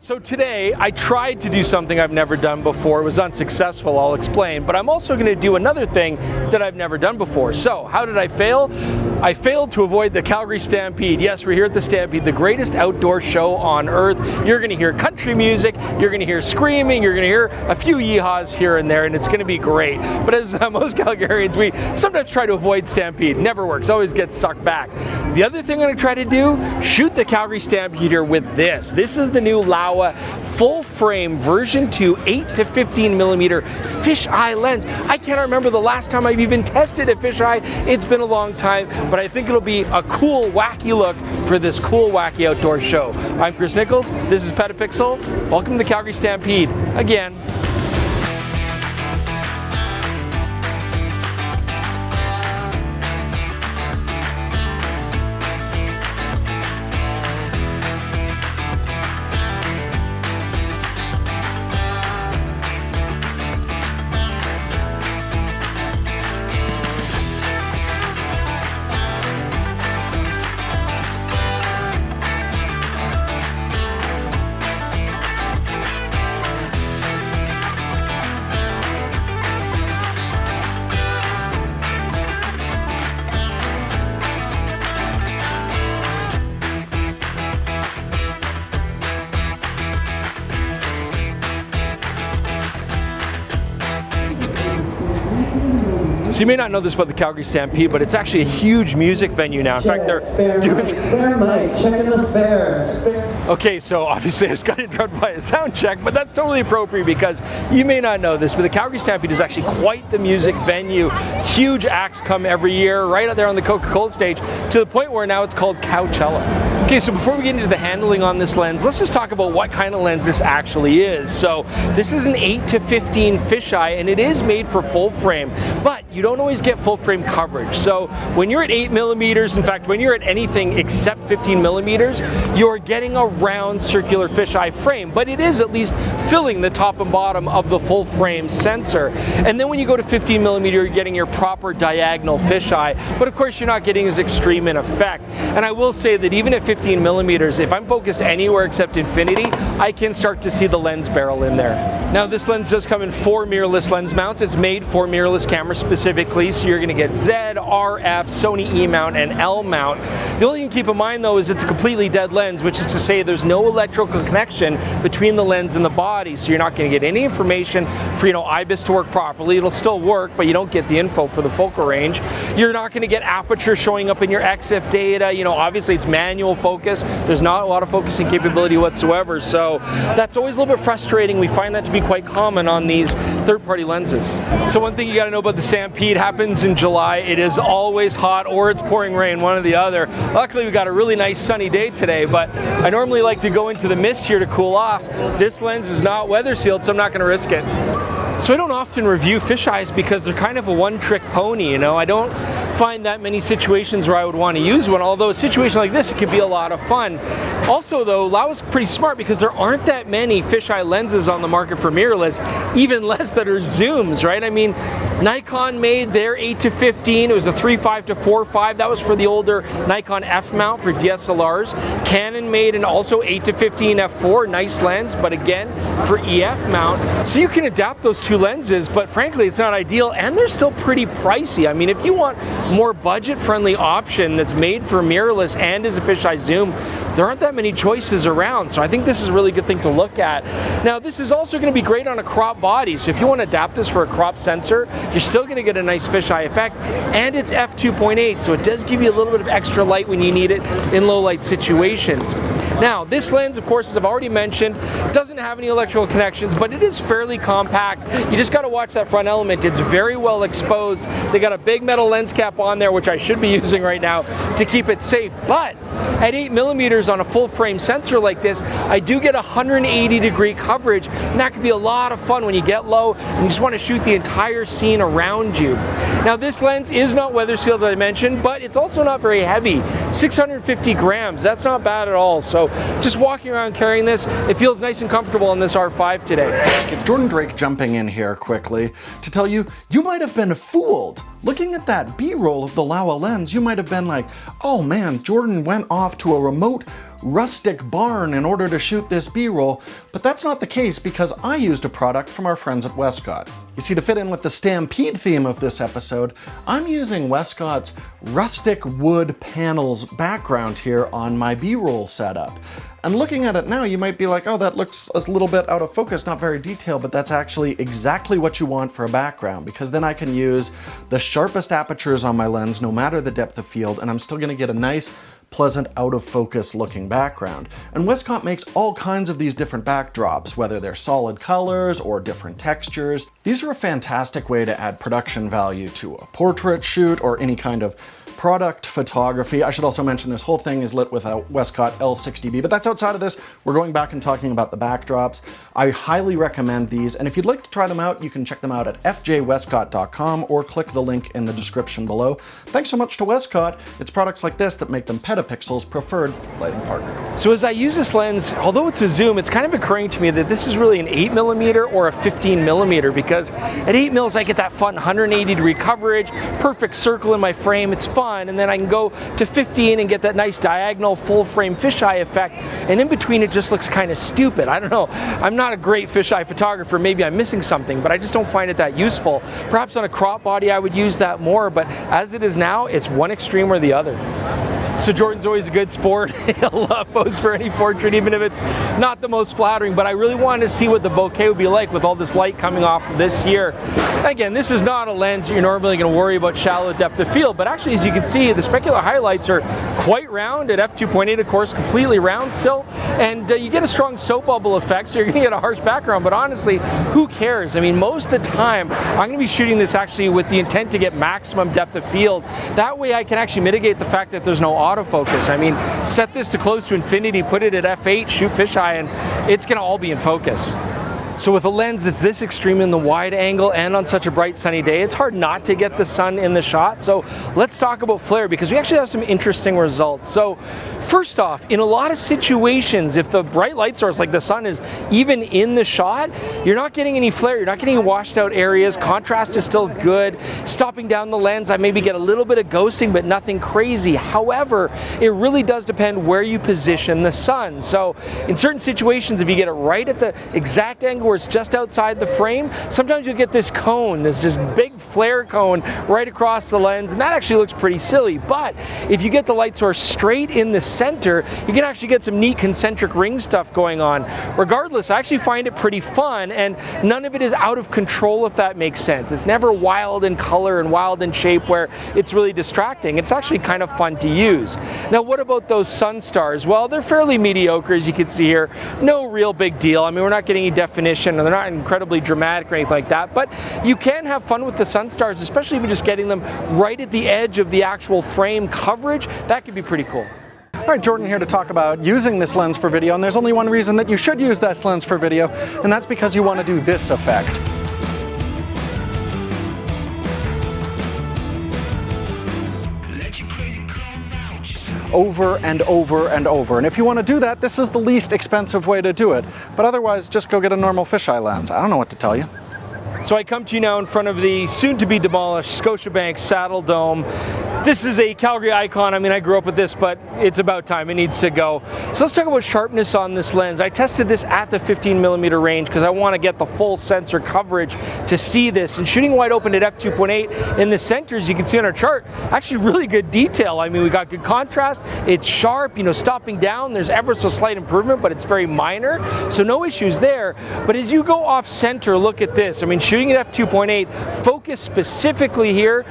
So today I tried to do something I've never done before. It was unsuccessful, I'll explain, but I'm also going to do another thing that I've never done before. So how did I fail? I failed to avoid the Calgary Stampede. Yes, we're here at the Stampede, the greatest outdoor show on earth. You're going to hear country music, you're going to hear screaming, you're going to hear a few yeehaws here and there, and it's going to be great. But as most Calgarians, we sometimes try to avoid Stampede. Never works, always gets sucked back. The other thing I'm going to try to do, shoot the Calgary Stampede here with this. This is the new Laowa full frame version 2 8 to 15 millimeter fisheye lens. I can't remember the last time I've even tested a fisheye. It's been a long time, but I think it'll be a cool, wacky look for this cool, wacky outdoor show. I'm Chris Niccolls. This is PetaPixel. Welcome to the Calgary Stampede again. So you may not know this about the Calgary Stampede, but it's actually a huge music venue now. In fact, they're doing... Spare mic, checking the spare. Okay, so obviously I just got interrupted by a sound check, but that's totally appropriate because you may not know this, but the Calgary Stampede is actually quite the music venue. Huge acts come every year, right out there on the Coca-Cola stage, to the point where now it's called Coachella. Okay, so before we get into the handling on this lens, let's just talk about what kind of lens this actually is. So this is an 8 to 15 fisheye, and it is made for full frame, but you don't always get full frame coverage. So when you're at 8 millimeters, in fact, when you're at anything except 15 millimeters, you're getting a round circular fisheye frame, but it is at least filling the top and bottom of the full frame sensor. And then when you go to 15 millimeter, you're getting your proper diagonal fisheye, but of course you're not getting as extreme an effect. And I will say that even at 15 millimeters, if I'm focused anywhere except infinity, I can start to see the lens barrel in there. Now this lens does come in 4 mirrorless lens mounts. It's made for mirrorless cameras specifically, so you're going to get Z, RF, Sony E mount, and L mount. The only thing to keep in mind though is it's a completely dead lens, which is to say there's no electrical connection between the lens and the body, so you're not going to get any information for, IBIS to work properly. It'll still work, but you don't get the info for the focal range. You're not going to get aperture showing up in your EXIF data. Obviously it's manual focus. There's not a lot of focusing capability whatsoever, so that's always a little bit frustrating. We find that to be quite common on these third-party lenses. So one thing you got to know about the Stampede happens in July. It is always hot or it's pouring rain, one or the other. Luckily we got a really nice sunny day today, but I normally like to go into the mist here to cool off. This lens is not weather sealed, so I'm not going to risk it. So I don't often review fisheyes because they're kind of a one-trick pony, I don't find that many situations where I would want to use one, although a situation like this, it could be a lot of fun. Also though, Laowa's pretty smart because there aren't that many fisheye lenses on the market for mirrorless, even less that are zooms, right? I mean, Nikon made their 8 to 15, it was a 3.5 to 4.5, that was for the older Nikon F mount for DSLRs. Canon made an also 8 to 15 f4, nice lens, but again, for EF mount. So you can adapt those two lenses, but frankly, it's not ideal, and they're still pretty pricey. I mean, if you want more budget-friendly option that's made for mirrorless and is a fisheye zoom, there aren't that many choices around, so I think this is a really good thing to look at. Now, this is also going to be great on a crop body, so if you want to adapt this for a crop sensor, you're still going to get a nice fisheye effect, and it's f2.8, so it does give you a little bit of extra light when you need it in low light situations. Now, this lens, of course, as I've already mentioned, doesn't have any electrical connections, but it is fairly compact. You just got to watch that front element. It's very well exposed. They got a big metal lens cap on there, which I should be using right now to keep it safe, but at 8 millimeters on a full frame sensor like this, I do get 180-degree coverage, and that can be a lot of fun when you get low and you just want to shoot the entire scene around you. Now this lens is not weather sealed, as I mentioned, but it's also not very heavy. 650 grams, that's not bad at all. So just walking around carrying this, it feels nice and comfortable on this R5 today. It's Jordan Drake jumping in here quickly to tell you, you might have been fooled. Looking at that B-roll of the Laowa lens, you might have been like, oh man, Jordan went off to a remote rustic barn in order to shoot this B-roll, but that's not the case because I used a product from our friends at Westcott. You see, to fit in with the Stampede theme of this episode, I'm using Westcott's rustic wood panels background here on my B-roll setup. And looking at it now, you might be like, oh, that looks a little bit out of focus, not very detailed, but that's actually exactly what you want for a background, because then I can use the sharpest apertures on my lens, no matter the depth of field, and I'm still gonna get a nice, pleasant, out of focus looking background. And Westcott makes all kinds of these different backdrops, whether they're solid colors or different textures. These are a fantastic way to add production value to a portrait shoot or any kind of product photography. I should also mention this whole thing is lit with a Westcott L60B, but that's outside of this. We're going back and talking about the backdrops. I highly recommend these, and if you'd like to try them out, you can check them out at fjwestcott.com or click the link in the description below. Thanks so much to Westcott. It's products like this that make them PetaPixel's preferred lighting partner. So as I use this lens, although it's a zoom, it's kind of occurring to me that this is really an 8mm or a 15mm, because at 8 mils I get that fun 180-degree coverage, perfect circle in my frame, it's fun. And then I can go to 15 and get that nice diagonal full frame fisheye effect, and in between it just looks kind of stupid. I don't know, I'm not a great fisheye photographer, maybe I'm missing something, but I just don't find it that useful. Perhaps on a crop body I would use that more, but as it is now, it's one extreme or the other. So Jordan's always a good sport. He'll pose for any portrait, even if it's not the most flattering, but I really wanted to see what the bokeh would be like with all this light coming off of this here. Again, this is not a lens that you're normally going to worry about shallow depth of field, but actually, as you can see, the specular highlights are quite round at f2.8, of course, completely round still, and you get a strong soap bubble effect, so you're going to get a harsh background, but honestly, who cares? I mean, most of the time, I'm going to be shooting this actually with the intent to get maximum depth of field. That way I can actually mitigate the fact that there's no autofocus. I mean, set this to close to infinity, put it at f8, shoot fisheye, and it's going to all be in focus. So with a lens that's this extreme in the wide angle and on such a bright sunny day, it's hard not to get the sun in the shot. So let's talk about flare, because we actually have some interesting results. So first off, in a lot of situations, if the bright light source like the sun is even in the shot, you're not getting any flare, you're not getting washed out areas, contrast is still good. Stopping down the lens, I maybe get a little bit of ghosting, but nothing crazy. However, it really does depend where you position the sun. So in certain situations, if you get it right at the exact angle where it's just outside the frame, sometimes you'll get this cone, this just big flare cone right across the lens, and that actually looks pretty silly. But if you get the light source straight in the center, you can actually get some neat concentric ring stuff going on. Regardless, I actually find it pretty fun, and none of it is out of control, if that makes sense. It's never wild in color and wild in shape where it's really distracting. It's actually kind of fun to use. Now, what about those Sunstars? Well, they're fairly mediocre, as you can see here. No real big deal. I mean, we're not getting any definition, and they're not incredibly dramatic or anything like that, but you can have fun with the Sunstars, especially if you're just getting them right at the edge of the actual frame coverage. That could be pretty cool. All right, Jordan here to talk about using this lens for video, and there's only one reason that you should use this lens for video, and that's because you want to do this effect. Over and over and over. And if you want to do that, this is the least expensive way to do it. But otherwise, just go get a normal fisheye lens. I don't know what to tell you. So I come to you now in front of the soon-to-be demolished Scotiabank Saddle Dome. This is a Calgary icon. I mean, I grew up with this, but it's about time. It needs to go. So let's talk about sharpness on this lens. I tested this at the 15mm range because I want to get the full sensor coverage to see this. And shooting wide open at f2.8 in the centers, you can see on our chart, actually really good detail. I mean, we got good contrast. It's sharp, you know, stopping down. There's ever so slight improvement, but it's very minor. So no issues there. But as you go off center, look at this. I mean, shooting at f2.8, focus specifically here,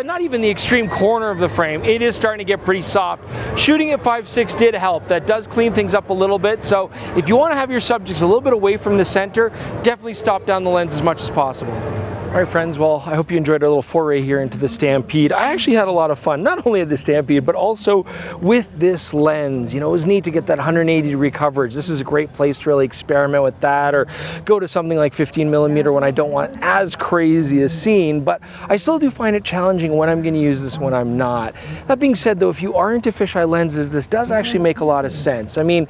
not even the extreme corner of the frame, it is starting to get pretty soft. Shooting at 5.6 did help. That does clean things up a little bit. So if you want to have your subjects a little bit away from the center, definitely stop down the lens as much as possible. All right, friends, well, I hope you enjoyed our little foray here into the Stampede. I actually had a lot of fun, not only at the Stampede, but also with this lens. You know, it was neat to get that 180-degree coverage. This is a great place to really experiment with that, or go to something like 15mm when I don't want not as crazy a scene, but I still do find it challenging when I'm going to use this, when I'm not. That being said though, if you are into fisheye lenses, this does actually make a lot of sense. I mean,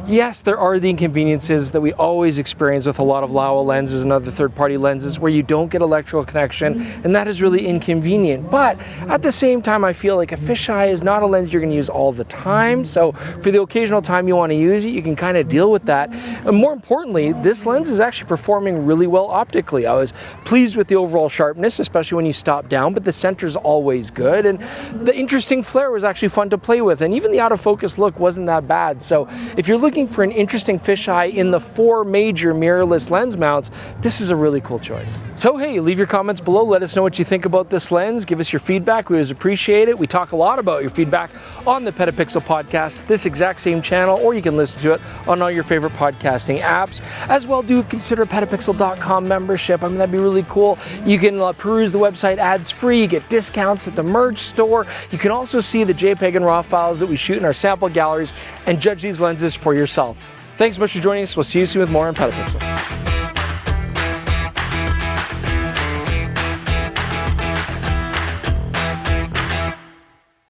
yes, there are the inconveniences that we always experience with a lot of Laowa lenses and other third-party lenses where you don't get electrical connection, and that is really inconvenient. But at the same time, I feel like a fisheye is not a lens you're going to use all the time, so for the occasional time you want to use it, you can kind of deal with that. And more importantly, this lens is actually performing really well optically. I was pleased with the overall sharpness, especially when you stop down, but the center's always good, and the interesting flare was actually fun to play with, and even the out of focus look wasn't that bad. So if you're looking for an interesting fisheye in the 4 major mirrorless lens mounts, this is a really cool choice. So hey, leave your comments below, let us know what you think about this lens, give us your feedback, we always appreciate it. We talk a lot about your feedback on the PetaPixel podcast, this exact same channel, or you can listen to it on all your favorite podcasting apps. As well, do consider PetaPixel.com membership. I mean, that'd be really cool. You can peruse the website ads free, you get discounts at the merch store. You can also see the JPEG and RAW files that we shoot in our sample galleries and judge these lenses for yourself. Thanks so much for joining us. We'll see you soon with more on PetaPixel.